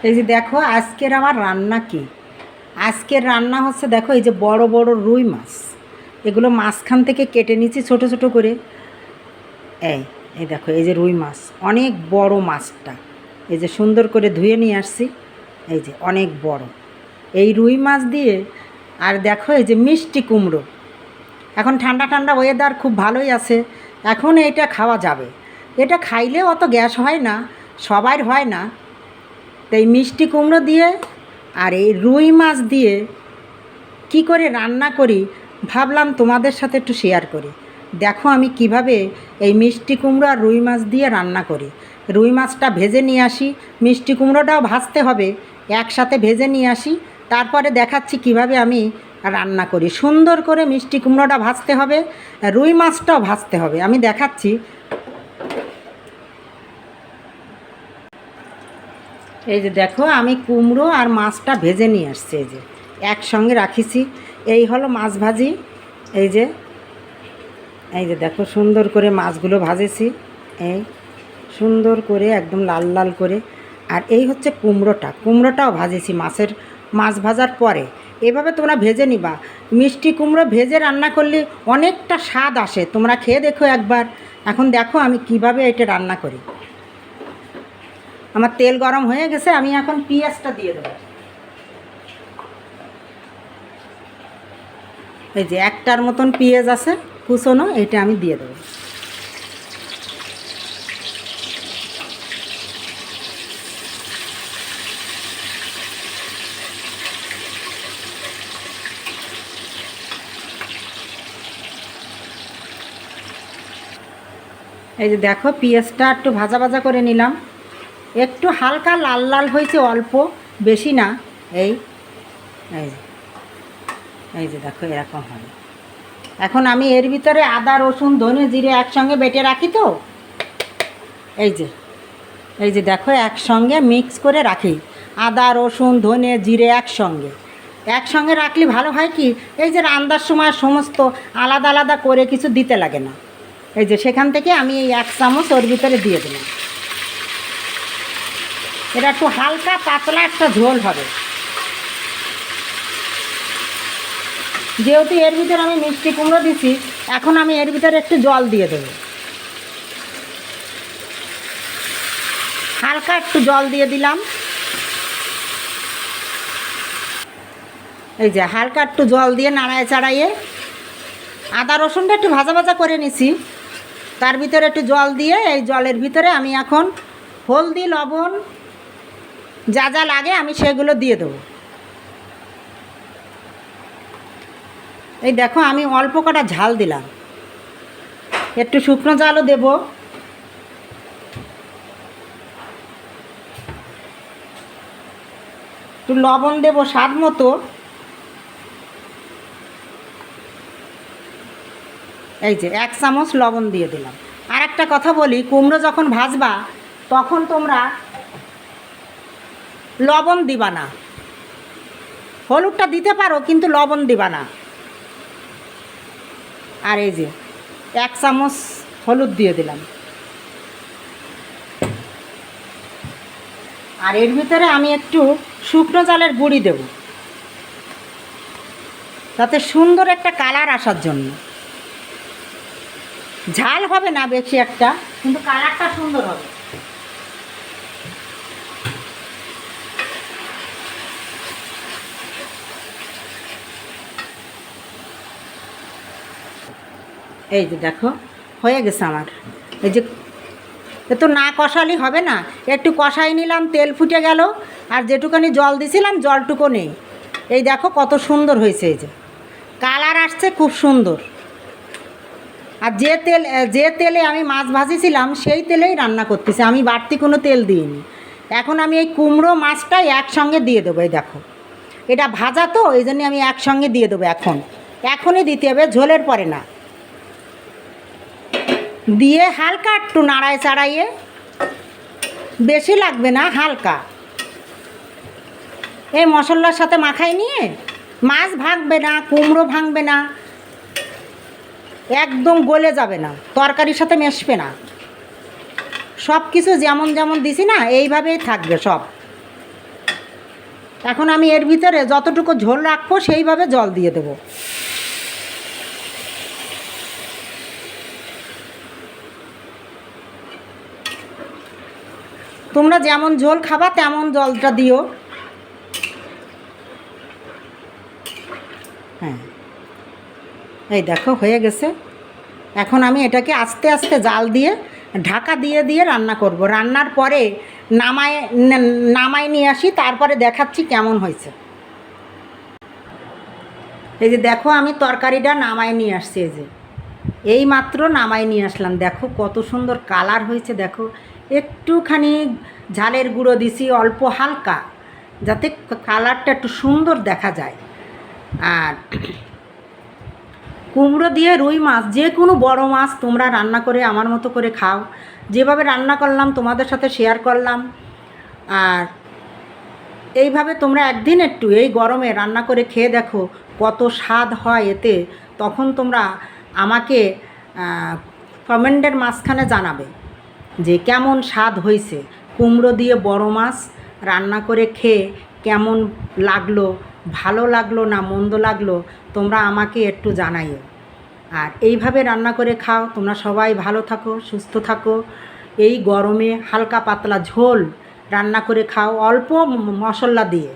এই যে দেখো আজকের আমার রান্না কি। আজকের রান্না হচ্ছে, দেখো এই যে বড় বড় রুই মাছ, এগুলো মাঝখান থেকে কেটে নিচ্ছি ছোট ছোট করে। এই এই দেখো এই যে রুই মাছ, অনেক বড় মাছটা, এই যে সুন্দর করে ধুয়ে নিয়ে আসছি। এই যে অনেক বড় এই রুই মাছ দিয়ে, আর দেখো এই যে মিষ্টি কুমড়ো। এখন ঠান্ডা ঠান্ডা ওয়েদার, খুব ভালোই আছে, এখন এটা খাওয়া যাবে। এটা খাইলে অত গ্যাস হয় না, সবার হয় না। তো এই মিষ্টি কুমড়ো দিয়ে আর এই রুই মাছ দিয়ে কি করে রান্না করি ভাবলাম তোমাদের সাথে একটু শেয়ার করি। দেখো আমি কিভাবে এই মিষ্টি কুমড়ো আর রুই মাছ দিয়ে রান্না করি। রুই মাছটা ভেজে নিয়ে আসি, মিষ্টি কুমড়োটাও ভাজতে হবে, একসাথে ভেজে নিয়ে আসি। তারপরে দেখাচ্ছি কিভাবে আমি রান্না করি। সুন্দর করে মিষ্টি কুমড়োটা ভাজতে হবে, রুই মাছটাও ভাজতে হবে, আমি দেখাচ্ছি। এই যে দেখো আমি কুমড়ো আর মাছটা ভেজে নিয়ে আসছি, এই যে একসঙ্গে রাখিছি। এই হলো মাছ ভাজি। এই যে এই যে দেখো সুন্দর করে মাছগুলো ভাজেছি, এই সুন্দর করে একদম লাল লাল করে। আর এই হচ্ছে কুমড়োটাও ভাজেছি মাছ ভাজার পরে। এভাবে তোমরা ভেজে নিবা। মিষ্টি কুমড়ো ভেজে রান্না করলে অনেকটা স্বাদ আসে, তোমরা খেয়ে দেখো একবার। এখন দেখো আমি কিভাবে এটা রান্না করি। আমার তেল গরম হয়ে গেছে, আমি এখন পেঁয়াজটা দিয়ে দেবো। এই যে একটার মতন পেঁয়াজ আছে কুচনো, এইটা আমি দিয়ে দেবো। এই যে দেখো পেঁয়াজটা একটু ভাজা ভাজা করে নিলাম, একটু হালকা লাল লাল হয়েছে, অল্প, বেশি না। এই এই যে এই যে দেখো এরকম হবে। এখন আমি এর ভিতরে আদা রসুন ধনে জিরে একসঙ্গে বেটে রাখি, তো এই যে এই যে দেখো একসঙ্গে মিক্স করে রাখি। আদা রসুন ধনে জিরে একসঙ্গে একসঙ্গে রাখলে ভালো হয় কি, এই যে রান্নার সময় সমস্ত আলাদা আলাদা করে কিছু দিতে লাগে না। এই যে সেখান থেকে আমি এই 1 চামচ ওর ভিতরে দিয়ে দিলাম। এটা একটু হালকা পাতলা একটা ঝোল হবে, যেহেতু এর ভিতরে আমি মিষ্টি কুমড়ো দিছি। এখন আমি এর ভিতরে একটু জল দিয়ে দেবো, হালকা একটু জল দিয়ে দিলাম। এই যে হালকা একটু জল দিয়ে নাড়ায় চাড়াইয়ে আদা রসুনটা একটু ভাজা ভাজা করে নিছি, তার ভিতরে একটু জল দিয়ে এই জলের ভিতরে আমি এখন হলদি লবণ যা যা লাগে আমি সেগুলো দিয়ে দেবো। এই দেখো আমি অল্প কটা ঝাল দিলাম, একটু শুকনো ঝালও দেব। একটু লবণ দেবো স্বাদ মতো। এই যে 1 চামচ লবণ দিয়ে দিলাম। আর একটা কথা বলি, কুমড়ো যখন ভাজবা তখন তোমরা লবণ দিবা না, হলুদটা দিতে পারো কিন্তু লবণ দিবা না। আর এই যে 1 চামচ হলুদ দিয়ে দিলাম। আর এর ভিতরে আমি একটু শুকনো চালের গুঁড়ি দেব, তাতে সুন্দর একটা কালার আসার জন্য। ঝাল হবে না বেশি একটা, কিন্তু কালারটা সুন্দর হবে। এই যে দেখো হয়ে গেছে আমার। এই যে এ তো না কষালি হবে না, একটু কষাই নিলাম, তেল ফুটে গেল। আর যেটুকানি জল দিছিলাম জলটুকু নেই। এই দেখো কত সুন্দর হয়েছে, এই যে কালার আসছে খুব সুন্দর। আর যে তেলে আমি মাছ ভাজিছিলাম সেই তেলেই রান্না করতেছি, আমি বাড়তি কোনো তেল দিইনি। এখন আমি এই কুমড়ো মাছটাই একসঙ্গে দিয়ে দেবো। এই দেখো এটা ভাজা, তো এই জন্যে আমি একসঙ্গে দিয়ে দেবো। এখনই দিতে হবে, ঝোলের পরে না। দিয়ে হালকা একটু নাড়ায় চাড়াইয়ে, বেশি লাগবে না, হালকা এই মশলার সাথে মাখাই নিয়ে, মাছ ভাঙবে না, কুমড়ো ভাঙবে না, একদম গলে যাবে না, তরকারির সাথে মেশবে না। সব কিছু যেমন যেমন দিছি না এইভাবেই থাকবে সব। এখন আমি এর ভিতরে যতটুকু ঝোল রাখবো সেইভাবে জল দিয়ে দেবো। তোমরা যেমন ঝোল খাবা তেমন জলটা দিও। হ্যাঁ, এই দেখো হয়ে গেছে। এখন আমি এটাকে আস্তে আস্তে জাল দিয়ে ঢাকা দিয়ে দিয়ে রান্না করব। রান্নার পরে নামায় নিয়ে আসি, তারপরে দেখাচ্ছি কেমন হয়েছে। এই যে দেখো আমি তরকারিটা নামায় নিয়ে আসছি, এই মাত্র নামায় নিয়ে আসলাম। দেখো কত সুন্দর কালার হয়েছে। দেখো একটুখানি ঝালের গুঁড়ো দিছি অল্প হালকা, যাতে কালারটা একটু সুন্দর দেখা যায়। আর কুমড়ো দিয়ে রুই মাছ, যে কোনো বড় মাছ তোমরা রান্না করে আমার মতো করে খাও। যেভাবে রান্না করলাম তোমাদের সাথে শেয়ার করলাম। আর এইভাবে তোমরা একদিন একটু এই গরমে রান্না করে খেয়ে দেখো কত স্বাদ হয় এতে। তখন তোমরা আমাকে কমেন্টের মাঝখানে জানাবে যে কেমন স্বাদ হয়েছে। কুমড়ো দিয়ে বড় মাছ রান্না করে খেয়ে কেমন লাগলো, ভালো লাগলো না মন্দ লাগলো, তোমরা আমাকে একটু জানাইও। আর এইভাবে রান্না করে খাও। তোমরা সবাই ভালো থাকো, সুস্থ থাকো। এই গরমে হালকা পাতলা ঝোল রান্না করে খাও, অল্প মশলা দিয়ে।